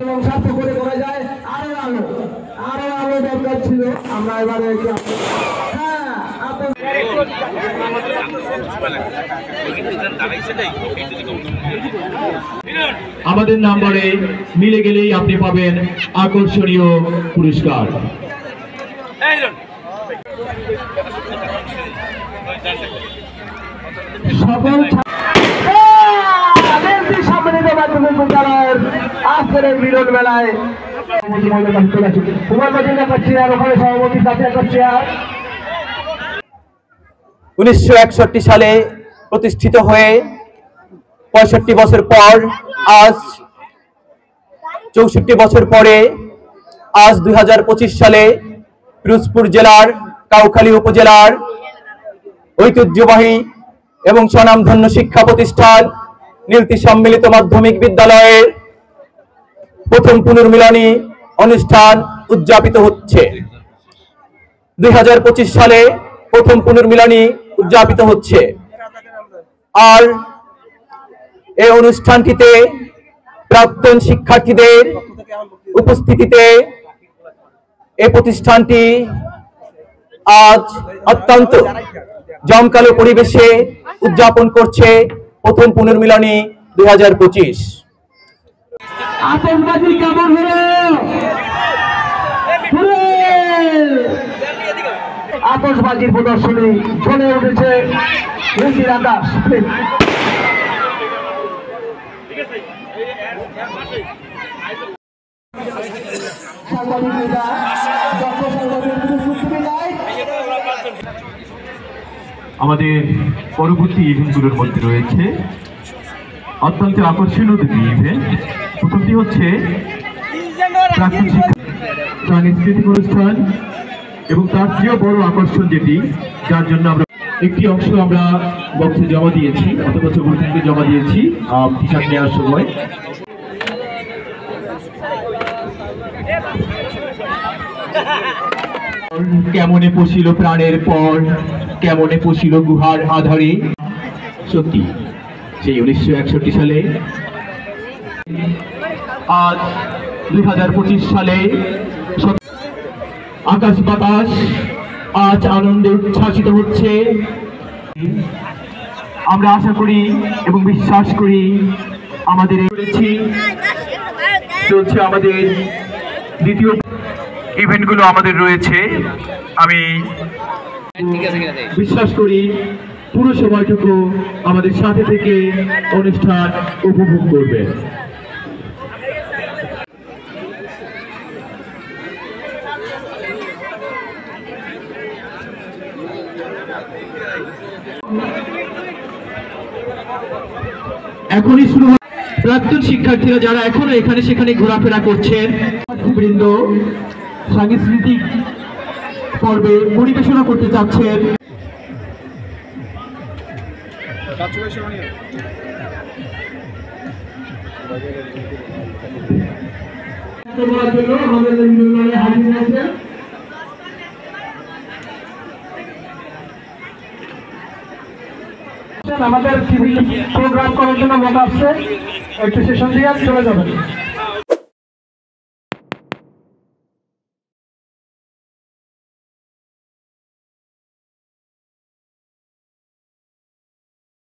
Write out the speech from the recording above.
এবং স্বার্থ করে করা যায় আরো আলো দরকার ছিল। আমরা এবারে আমাদের নাম্বারে মিলে গেলেই আপনি পাবেন আকর্ষণীয় পুরস্কার। সকল সম্মানিত মাধ্যমিক বিদ্যালয়ের আজকের এই মিলন মেলায় ওখানে সভাপতি কাছে একটা চেয়ার 1961 সালে প্রতিষ্ঠিত হয়ে 65 বছর পর আজ 64 বছর পরে আজ 2025 সালে পিরোজপুর জেলার কাউখালী উপজেলার ঐতিহ্যবাহী এবং স্বনামধন্য শিক্ষা প্রতিষ্ঠান নীলতি সম্মিলিত মাধ্যমিক বিদ্যালয়ের প্রথম পুনর্মিলনী অনুষ্ঠান উদযাপিত হচ্ছে। 2025 সালে প্রথম পুনর্মিলনী উদযাপিত হচ্ছে। আর এই অনুষ্ঠানটিতে প্রাক্তন শিক্ষার্থীদের উপস্থিতিতে এই প্রতিষ্ঠানটি আজ অত্যন্ত জমকালো পরিবেশে উদযাপন করছে প্রথম পুনর্মিলনী 2025। আতঙ্কবাদী কেমন হলো? আতশবাজির প্রদর্শনী চলে উঠেছে নীতির আকাশ। আমাদের পরবর্তী ইভেন্টগুলোর মধ্যে রয়েছে অত্যন্ত আকর্ষণীয় দুটি ইভেন্ট। প্রথমটি হচ্ছে প্রাক্তন শিক্ষা সাংস্কৃতিক অনুষ্ঠান এবং তার চেয়েও বড় আকর্ষণ যেটি, যার জন্য আমরা একটি অংশ আমরা বক্সে জমা দিয়েছি, অথবা থেকে জমা দিয়েছি টি শার্ট নেওয়ার সময়। কেমনে পশিল প্রাণের পর, কেমনে পশিল গুহার আধারে। সত্যি সেই 1961 সালে আজ 2025 সালে আকাশ বাতাস আজ আনন্দে উচ্ছ্বাসিত হচ্ছে। আমরা আশা করি এবং বিশ্বাস করি আমাদের চলছে আমাদের দ্বিতীয় ইভেন্টগুলো আমাদের রয়েছে। আমি বিশ্বাস করি পুরো সময়টুকু আমাদের সাথে থেকে অনুষ্ঠান উপভোগ করবে। এখনই শুরু প্রাক্তন শিক্ষার্থীরা যারা এখনো এখানে সেখানে ঘোরাফেরা করছেন, বৃন্দ সাংস্কৃতিক পর্বে পরিবেশনা করতে চাচ্ছেন। আমাদের টিভি প্রোগ্রাম করার জন্য মত আসছে, একটু সেশন দিয়ে চলে যাবেন।